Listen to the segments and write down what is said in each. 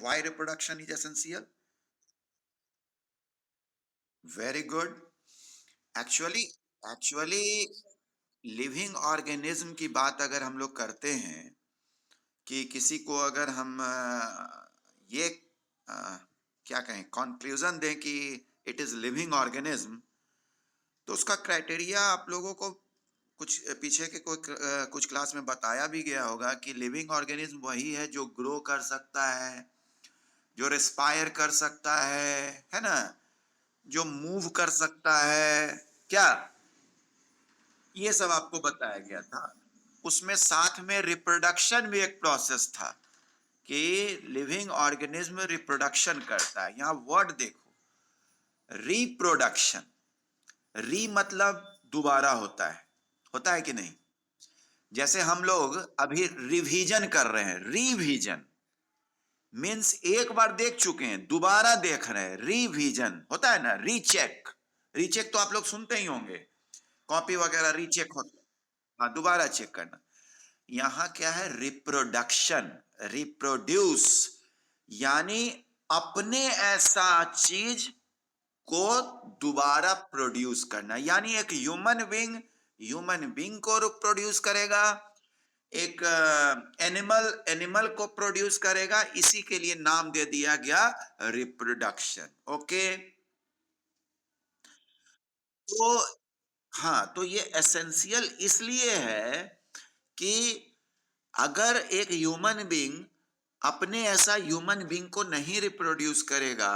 Why reproduction is essential? Very good. Actually actually living organism की बात अगर हम लोग करते हैं कि किसी को अगर हम ये अ, क्या कहें कंक्लूजन दें कि इट इज लिविंग ऑर्गेनिज्म, तो उसका क्राइटेरिया आप लोगों को कुछ पीछे के कुछ क्लास में बताया भी गया होगा कि लिविंग ऑर्गेनिज्म वही है जो ग्रो कर सकता है, जो रेस्पायर कर सकता है ना, जो मूव कर सकता है, क्या ये सब आपको बताया गया था। उसमें साथ में रिप्रोडक्शन भी एक प्रोसेस था कि लिविंग ऑर्गेनिज्म रिप्रोडक्शन करता है। यहां वर्ड देखो, रिप्रोडक्शन। री मतलब दोबारा होता है कि नहीं? जैसे हम लोग अभी रिवीजन कर रहे हैं, रिवीजन मीन्स एक बार देख चुके हैं, दोबारा देख रहे हैं, रिवीजन होता है ना, रीचेक। रीचेक तो आप लोग सुनते ही होंगे, कॉपी वगैरह रीचेक होता है। हाँ, दोबारा चेक करना। यहां क्या है? रिप्रोडक्शन, रिप्रोड्यूस, यानी अपने ऐसा चीज को दोबारा प्रोड्यूस करना। यानी एक ह्यूमन बींग को प्रोड्यूस करेगा, एक एनिमल एनिमल को प्रोड्यूस करेगा। इसी के लिए नाम दे दिया गया रिप्रोडक्शन। ओके, तो हाँ, तो ये एसेंशियल इसलिए है कि अगर एक ह्यूमन बीइंग अपने ऐसा ह्यूमन बीइंग को नहीं रिप्रोड्यूस करेगा,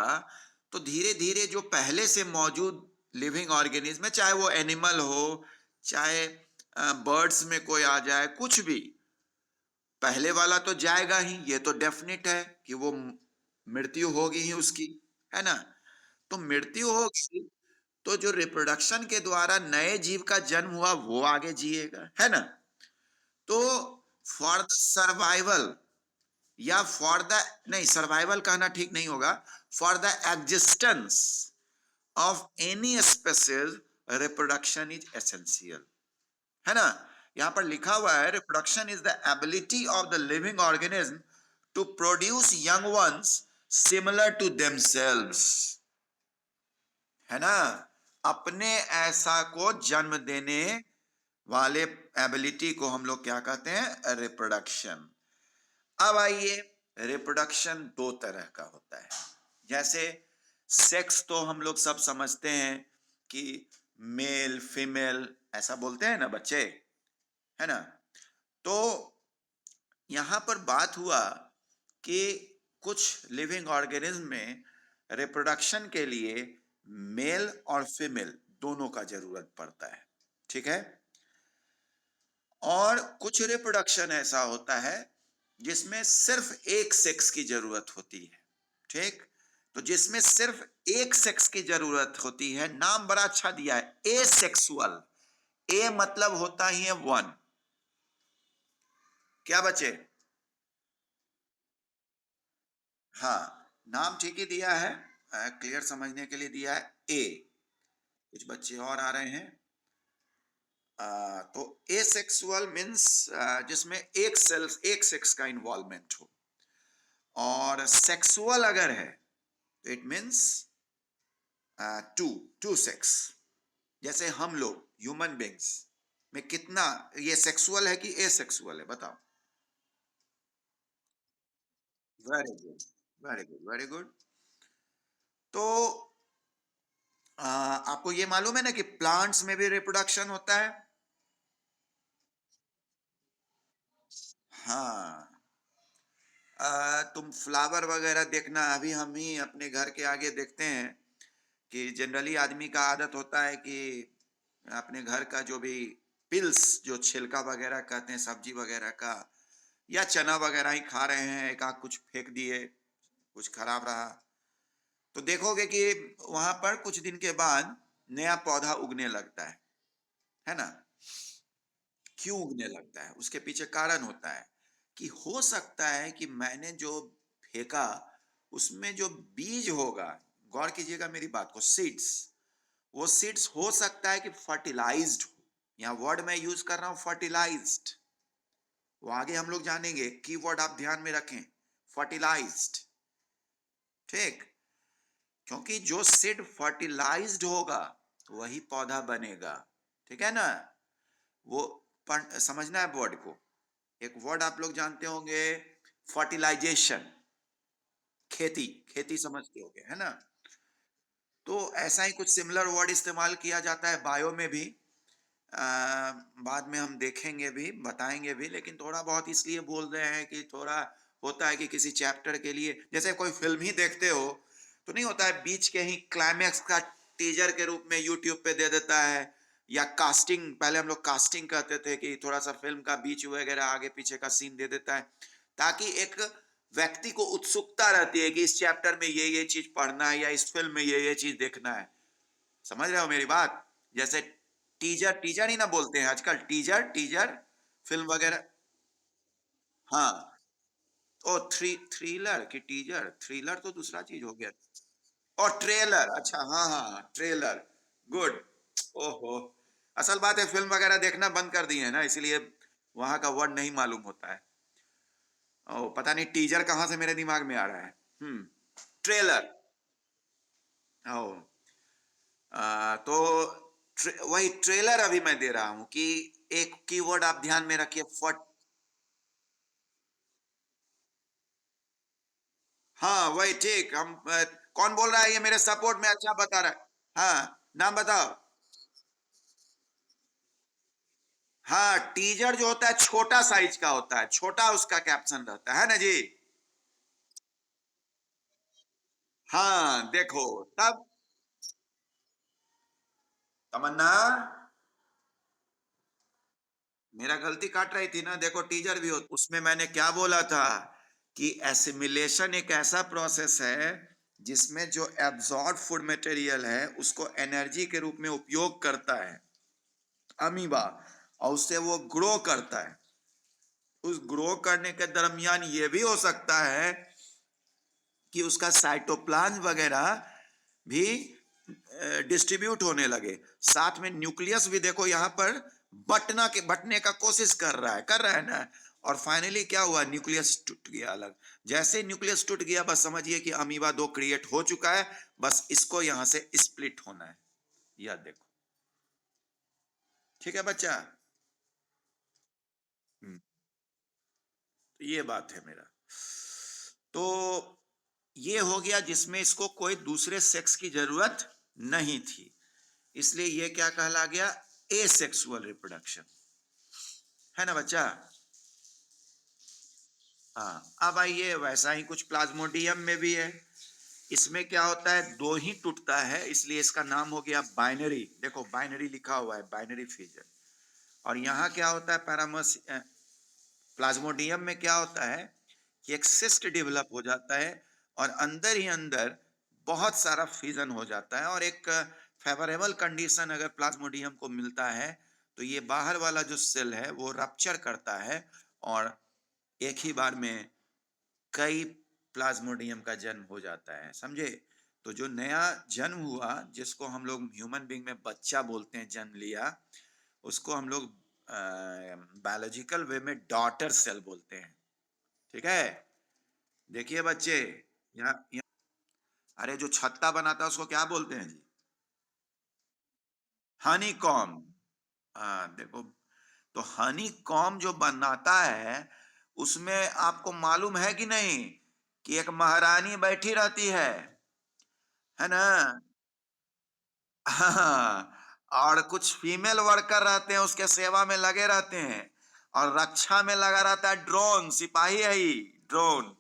तो धीरे धीरे जो पहले से मौजूद लिविंग ऑर्गेनिज्म है, चाहे वो एनिमल हो, चाहे बर्ड्स में कोई आ जाए, कुछ भी, पहले वाला तो जाएगा ही, ये तो डेफिनेट है कि वो मृत्यु होगी ही उसकी, है ना। तो मृत्यु होगी, तो जो रिप्रोडक्शन के द्वारा नए जीव का जन्म हुआ वो आगे जिएगा, है ना। तो फॉर द सर्वाइवल, या फॉर द, नहीं सर्वाइवल कहना ठीक नहीं होगा, for the existence of any species reproduction is essential, है ना। यहां पर लिखा हुआ है reproduction is the ability of the living organism to produce young ones similar to themselves, है ना। अपने ऐसा को जन्म देने वाले एबिलिटी को हम लोग क्या कहते हैं? रिप्रोडक्शन। अब आइए, रिप्रोडक्शन दो तरह का होता है। जैसे सेक्स तो हम लोग सब समझते हैं कि मेल फीमेल ऐसा बोलते हैं ना बच्चे, है ना। तो यहां पर बात हुआ कि कुछ लिविंग ऑर्गेनिज्म में रिप्रोडक्शन के लिए मेल और फीमेल दोनों का जरूरत पड़ता है, ठीक है। और कुछ रिप्रोडक्शन ऐसा होता है जिसमें सिर्फ एक सेक्स की जरूरत होती है, ठीक। तो जिसमें सिर्फ एक सेक्स की जरूरत होती है, नाम बड़ा अच्छा दिया है, एसेक्सुअल। ए मतलब होता ही है वन, क्या बचे? हाँ, नाम ठीक ही दिया है, क्लियर समझने के लिए दिया है ए। कुछ बच्चे और आ रहे हैं। तो एसेक्सुअल मीन्स जिसमें एक सेक्स का इन्वॉल्वमेंट हो, और सेक्सुअल अगर है तो it means two two sex. जैसे हम लोग ह्यूमन बींग्स में कितना, ये सेक्सुअल है कि एसेक्सुअल है, बताओ। Very good, very good, very good. तो आपको ये मालूम है ना कि प्लांट्स में भी रिप्रोडक्शन होता है? हाँ, तुम फ्लावर वगैरह देखना, अभी हम ही अपने घर के आगे देखते हैं कि जनरली आदमी का आदत होता है कि अपने घर का जो भी पिल्स, जो छिलका वगैरह कहते हैं सब्जी वगैरह का, या चना वगैरह ही खा रहे हैं, एक आध कुछ फेंक दिए, कुछ खराब रहा, तो देखोगे कि वहां पर कुछ दिन के बाद नया पौधा उगने लगता है ना। क्यों उगने लगता है? उसके पीछे कारण होता है कि हो सकता है कि मैंने जो फेंका उसमें जो बीज होगा, गौर कीजिएगा मेरी बात को, सीड्स, वो सीड्स हो सकता है कि फर्टिलाइज्ड हो। यहाँ वर्ड मैं यूज कर रहा हूं फर्टिलाइज्ड, वो आगे हम लोग जानेंगे, कीवर्ड आप ध्यान में रखें, फर्टिलाइज्ड। ठीक, क्योंकि जो सीड फर्टिलाइज्ड होगा वही पौधा बनेगा। ठीक है ना? वो समझना है वर्ड को। एक वर्ड आप लोग जानते होंगे, फर्टिलाइजेशन। खेती, खेती समझते होंगे, है ना? तो ऐसा ही कुछ सिमिलर वर्ड इस्तेमाल किया जाता है बायो में भी। अ, बाद में हम देखेंगे भी, बताएँगे भी, लेकिन थोड़ा बहुत इसलिए बोल रहे हैं कि थोड़ा होता है कि किसी चैप्टर के लिए, जैसे कोई फ़िल्म ही देखते हो, तो नहीं होता है बीच के ही क्लाइमैक्स का टीज़र के रूप में यूट्यूब पे दे देता है, या कास्टिंग, पहले हम लोग कास्टिंग कहते थे कि थोड़ा-सा फ़िल्म का बीच वगैरह आगे-पीछे का सीन दे देता है, ताकि एक व्यक्ति को उत्सुकता रहती है कि इस चैप्टर में ये-ये चीज़ पढ़ना है या इस फ़िल्म में ये-ये चीज़ देखना है। समझ रहे हो मेरी बात? जैसे टीज़र, टीज़र ही ना बोलते हैं आजकल, टीज़र, टीज़र फ़िल्म वगैरह। हाँ, ओह! थ्रिलर कि टीज़र? थ्रिलर तो दूसरा चीज़ हो गया। और ट्रेलर, अच्छा, हाँ, हाँ, हाँ, ट्रेलर, गुड। ओहो! असल बात है फ़िल्म वगैरह देखना बंद कर दिए हैं ना, इसीलिए वहाँ का वर्ड नहीं मालूम होता है। ओह! पता नहीं टीज़र कहाँ से मेरे दिमाग में आ रहा है। ट्रेलर, ओह! तो वही ट्रेलर अभी मैं दे रहा हूँ कि एक कीवर्ड आप ध्यान में रखिए, हाँ, वही ठीक। कौन बोल रहा है ये मेरे सपोर्ट में, अच्छा बता रहा है। हाँ, नाम बताओ। हाँ, टीजर जो होता है छोटा साइज का होता है, छोटा उसका कैप्शन रहता है ना जी? हाँ, देखो, तब तमन्ना, मेरा गलती काट रही थी ना, देखो टीजर भी हो, उसमें मैंने क्या बोला था कि एसिमिलेशन एक ऐसा प्रोसेस है जिसमें जो एब्जॉर्ब फूड मटेरियल है उसको एनर्जी के रूप में उपयोग करता है अमीबा, और उससे वो ग्रो करता है। उस ग्रो करने के दरमियान ये भी हो सकता है कि उसका साइटोप्लाज्म वगैरह भी डिस्ट्रीब्यूट होने लगे, साथ में न्यूक्लियस भी देखो यहाँ पर बटने का कोशिश कर रहा है ना, और फाइनली क्या हुआ, न्यूक्लियस टूट गया अलग। जैसे न्यूक्लियस टूट गया, बस समझिए कि अमीबा दो क्रिएट हो चुका है, बस इसको यहाँ से स्प्लिट होना है। यह देखो, ठीक है बच्चा। हम्म, तो ये बात है मेरा। तो ये हो गया जिसमें इसको कोई दूसरे सेक्स की जरूरत नहीं थी, इसलिए ये क्या कहला गया, एसेक्सुअल रिप्रोडक्शन, है ना बच्चा? हाँ, अब आइए, वैसा ही कुछ प्लाज्मोडियम में भी है। इसमें क्या होता है, दो ही टूटता है, इसलिए इसका नाम हो गया बाइनरी। देखो बाइनरी लिखा हुआ है, बाइनरी फिजन। और यहाँ क्या होता है, पैरामस प्लाज्मोडियम में क्या होता है कि एक सिस्ट डेवलप हो जाता है, और अंदर ही अंदर बहुत सारा फिजन हो जाता है, और एक फेवरेबल कंडीशन अगर प्लाज्मोडियम को मिलता है तो ये बाहर वाला जो सेल है वो रप्चर करता है, और एक ही बार में कई प्लाज्मोडियम का जन्म हो जाता है, समझे? तो जो नया जन्म हुआ, जिसको हम लोग ह्यूमन बीइंग में बच्चा बोलते हैं, जन्म लिया, उसको हम लोग बायोलॉजिकल वे में डॉटर सेल बोलते हैं। ठीक है? देखिए बच्चे, यहाँ, अरे जो छत्ता बनाता है उसको क्या बोलते हैं जी? हनी कॉम। हाँ देखो, तो हनी कॉम जो बनाता है, उसमें आपको मालूम है कि नहीं कि एक महारानी बैठी रहती है ना? हाँ, और कुछ फीमेल वर्कर रहते हैं, उसके सेवा में लगे रहते हैं, और रक्षा में लगा रहता है ड्रोन, सिपाही है ही, ड्रोन।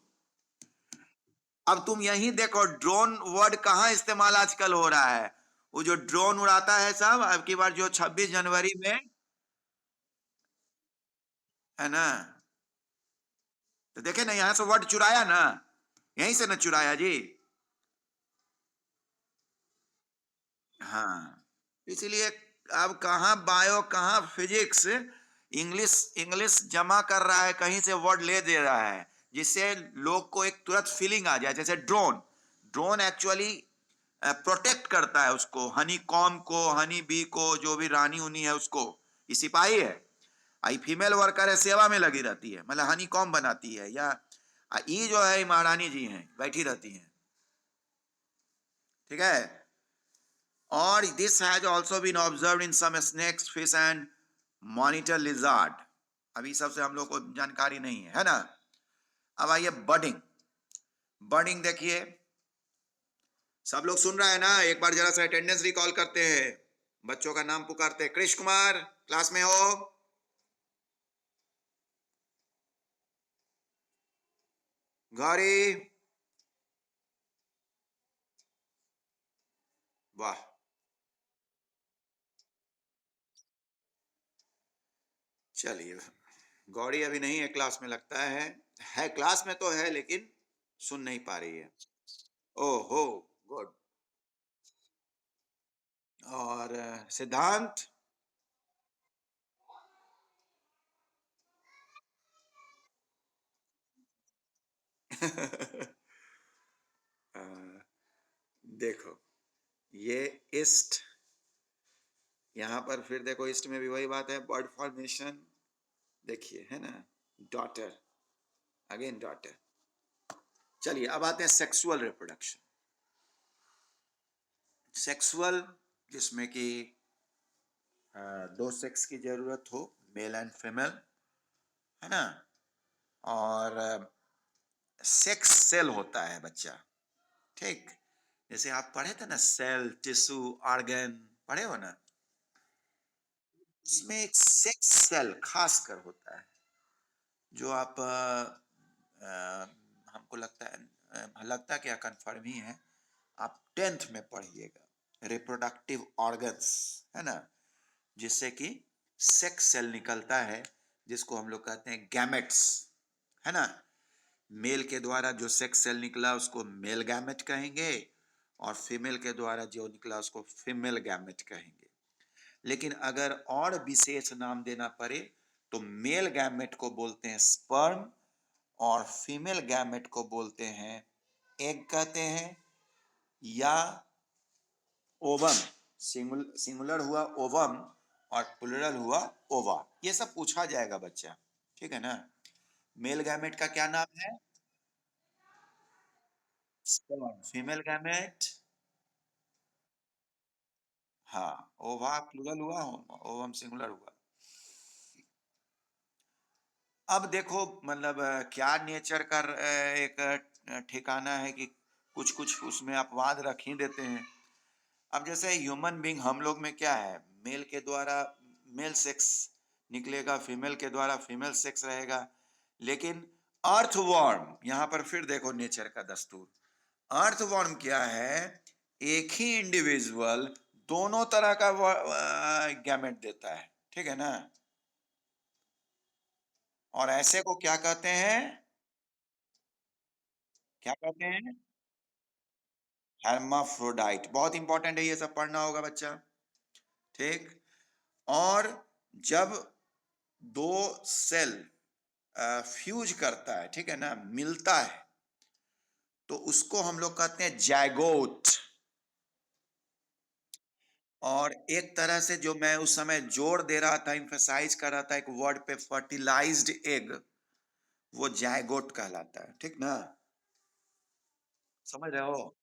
अब तुम यही देखो, ड्रोन वर्ड कहाँ इस्तेमाल आजकल हो रहा है। वो जो ड्रोन उड़ाता है साहब, अब की बार जो 26 जनवरी में, है ना? तो देखे ना, यहाँ से वर्ड चुराया ना, यहीं से ना चुराया जी। हाँ, इसीलिए अब कहाँ बायो कहाँ फिजिक्स, इंग्लिश इंग्लिश जमा कर रहा है, कहीं से वर्ड ले दे रहा है, जिससे लोग को एक तुरंत फीलिंग आ जाए। जैसे ड्रोन, ड्रोन एक्चुअली प्रोटेक्ट करता है उसको, हनी कॉम को, हनी बी को, जो भी रानी उनी है उसको। ये सिपाही है, आई फीमेल वर्कर है, सेवा में लगी रहती है, मतलब हनी कॉम बनाती है, या ये जो है महारानी जी हैं, बैठी रहती हैं। ठीक है। और this has also been observe in some snakes, fish and monitor lizard. अभी सबसे हम लोग को जानकारी नहीं है ना। अब आइए बर्डिंग। बर्डिंग देखिए, सब लोग सुन रहा है ना, एक बार जरा सा अटेंडेंस रिकॉल करते हैं, बच्चों का नाम पुकारते हैं। कृष्ण कुमार क्लास में हो? गौरी, वाह। चलिए, गौरी अभी नहीं है क्लास में लगता है क्लास में तो है लेकिन सुन नहीं पा रही है। ओहो, गुड। और सिद्धांत? अ, देखो, ये ईस्ट, यहां पर फिर देखो ईस्ट में भी वही बात है, बर्ड फॉर्मेशन। देखिए है ना, डॉटर, अगेन डॉटर। चलिए अब आते हैं सेक्सुअल रिप्रोडक्शन। सेक्सुअल, जिसमें कि दो सेक्स की जरूरत हो, मेल एंड फीमेल, है ना। और सेक्स सेल होता है बच्चा, ठीक। जैसे आप पढ़े थे ना, सेल, टिश्यू, ऑर्गन, पढ़े हो ना। इसमें एक सेक्स सेल खास कर होता है, जो आप हमको लगता क्या कंफर्म ही है, आप 10th में पढ़िएगा, रिप्रोडक्टिव ऑर्गन्स, है ना, जिससे कि सेक्स सेल निकलता है, जिसको हम लोग कहते हैं गैमेट्स, है ना। मेल के द्वारा जो सेक्स सेल निकला उसको मेल गैमेट कहेंगे, और फीमेल के द्वारा जो निकला उसको फीमेल गैमेट कहेंगे। लेकिन अगर और विशेष नाम देना पड़े तो मेल गैमेट को बोलते हैं स्पर्म, और फीमेल गैमेट को बोलते हैं एग कहते हैं, या ओवम। सिंगुलर हुआ ओवम और प्लूरल हुआ ओवा। ये सब पूछा जाएगा बच्चा, ठीक है ना। मेल गैमेट का क्या नाम है? स्पर्म। फीमेल गैमेट, हाँ, ओवा प्लूरल हुआ, ओवम सिंगुलर हुआ। अब देखो, मतलब क्या नेचर का एक ठिकाना है कि कुछ कुछ उसमें अपवाद रख ही देते हैं। अब जैसे ह्यूमन बीइंग, हम लोग में क्या है, मेल के द्वारा मेल सेक्स निकलेगा, फीमेल के द्वारा फीमेल सेक्स रहेगा। लेकिन अर्थवर्म, यहां पर फिर देखो नेचर का दस्तूर। अर्थवर्म क्या है, एक ही इंडिविजुअल दोनों तरह का गैमेट देता है, ठीक है ना। और ऐसे को क्या कहते हैं? क्या कहते हैं? hermaphrodite। बहुत इंपॉर्टेंट है, ये सब पढ़ना होगा बच्चा, ठीक। और जब दो सेल फ्यूज करता है, ठीक है ना, मिलता है, तो उसको हम लोग कहते हैं जायगोट। और एक तरह से जो मैं उस समय जोर दे रहा था, इंफेसाइज कर रहा था एक वर्ड पे, फर्टिलाइज्ड एग, वो जायगोट कहलाता है, ठीक ना। समझ रहे हो?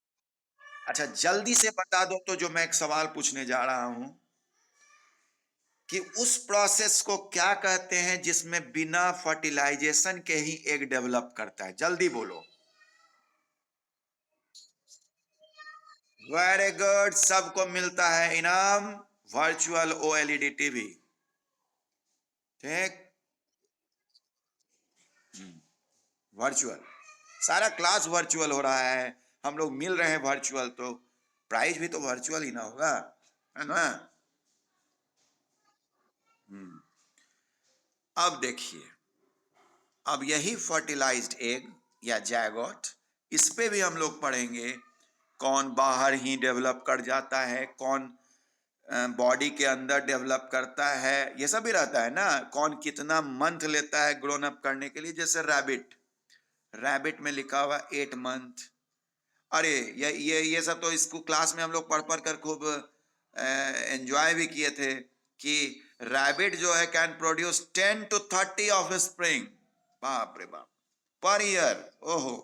अच्छा, जल्दी से बता दो तो, जो मैं एक सवाल पूछने जा रहा हूं, कि उस प्रोसेस को क्या कहते हैं जिसमें बिना फर्टिलाइजेशन के ही एग डेवलप करता है? जल्दी बोलो। वेरी गुड, सबको मिलता है इनाम, वर्चुअल ओएलईडी टीवी, ठीक। वर्चुअल, सारा क्लास वर्चुअल हो रहा है, हम लोग मिल रहे हैं वर्चुअल, तो प्राइज भी तो वर्चुअल ही ना होगा, है ना। हम्म। अब देखिए, अब यही फर्टिलाइज्ड एग या जैगोट, इस पे भी हम लोग पढ़ेंगे, कौन बाहर ही डेवलप कर जाता है, कौन बॉडी के अंदर डेवलप करता है, ये सब भी रहता है ना। कौन कितना मंथ लेता है ग्रोन अप करने के लिए, जैसे रैबिट, रैबिट में लिखा हुआ 8 मंथ। अरे ये सब तो इसको क्लास में हम लोग पढ़ पढ़ कर खूब एंजॉय भी किए थे, कि रैबिट जो है can produce 10 to 30 of spring, बाप रे बाप, पर ईयर। ओहो।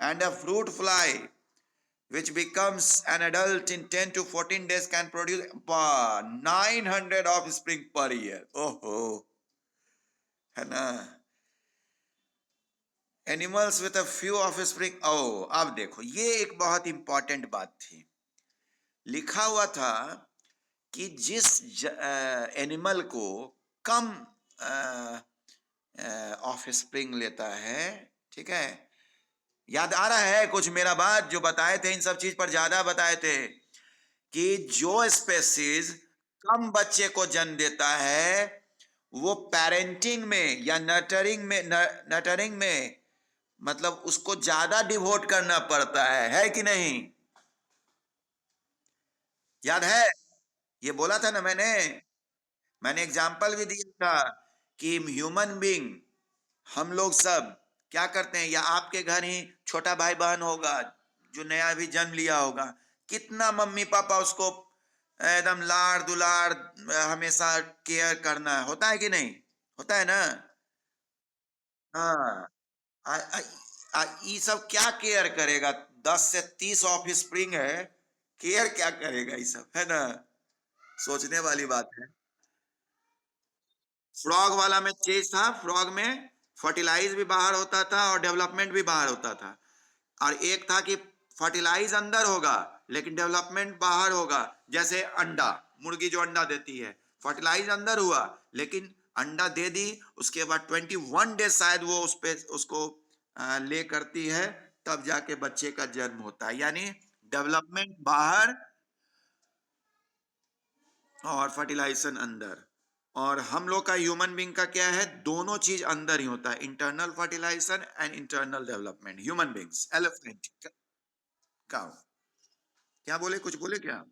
And a fruit fly which becomes an adult in 10 to 14 days can produce 900 offspring per year. Oh, है ना? Animals with a few offspring. ओ, अब देखो ये एक बहुत इंपॉर्टेंट बात थी। लिखा हुआ था कि जिस एनिमल को कम ऑफ स्प्रिंग लेता है, ठीक है, याद आ रहा है कुछ मेरा बात जो बताए थे, इन सब चीज पर ज्यादा बताए थे कि जो स्पेसीज कम बच्चे को जन्म देता है वो पेरेंटिंग में या नर्टरिंग में मतलब उसको ज्यादा डिवोट करना पड़ता है कि नहीं? याद है? ये बोला था ना मैंने। मैंने एग्जाम्पल भी दिया था कि ह्यूमन बीइंग, हम लोग सब क्या करते हैं, या आपके घर ही छोटा भाई बहन होगा जो नया भी जन्म लिया होगा, कितना मम्मी पापा उसको एकदम लाड़ दुलार हमेशा केयर करना होता है कि नहीं? होता है ना? हाँ। ये सब क्या केयर करेगा? 10 से 30 ऑफ स्प्रिंग है, केयर क्या करेगा ये सब, है ना? सोचने वाली बात है। फ्रॉग वाला में चेंज था, फ्रॉग में फर्टिलाइज भी बाहर होता था और डेवलपमेंट भी बाहर होता था। और एक था कि फर्टिलाइज अंदर होगा लेकिन डेवलपमेंट बाहर होगा। जैसे अंडा, मुर्गी जो अंडा देती है, फर्टिलाइज अंदर हुआ लेकिन अंडा दे दी, उसके बाद 21 डेज शायद वो उस पे उसको ले करती है, तब जाके बच्चे का जन्म होता है। यानी डेवलपमेंट बाहर और फर्टिलाइजेशन अंदर। और हम लोग का ह्यूमन बीइंग का क्या है, दोनों चीज अंदर ही होता है, internal fertilisation and internal development. Human beings, elephant, cow. क्या बोले, कुछ बोले क्या?